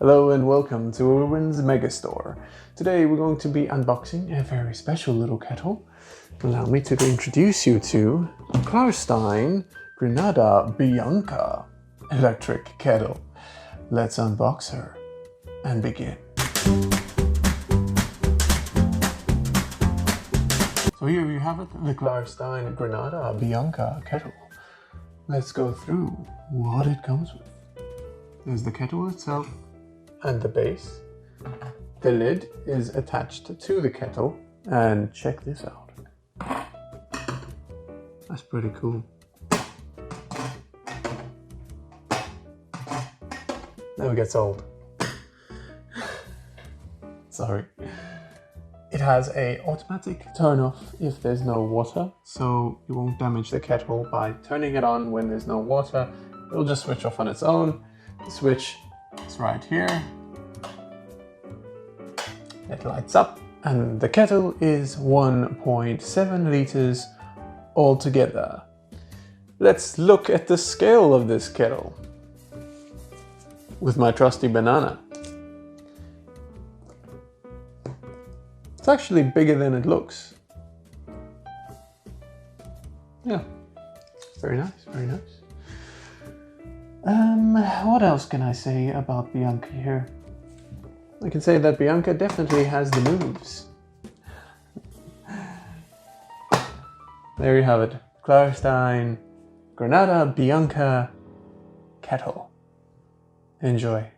Hello and welcome to Irwin's Megastore. Today we're going to be unboxing a very special little kettle. Allow me to introduce you to Klarstein Granada Bianca electric kettle. Let's unbox her and begin. So here you have it, the Klarstein Granada Bianca kettle. Let's go through what it comes with. There's the kettle itself and the base. The lid is attached to the kettle, and check this out. That's pretty cool. Never gets old. Sorry. It has a automatic turn off if there's no water, so you won't damage the kettle by turning it on when there's no water. It'll just switch off on its own. The switch is right here. It lights up, and the kettle is 1.7 liters altogether. Let's look at the scale of this kettle with my trusty banana. It's actually bigger than it looks. Yeah, very nice, very nice. What else can I say about Bianca here? I can say that Bianca definitely has the moves. There you have it. Klarstein Granada Bianca kettle. Enjoy.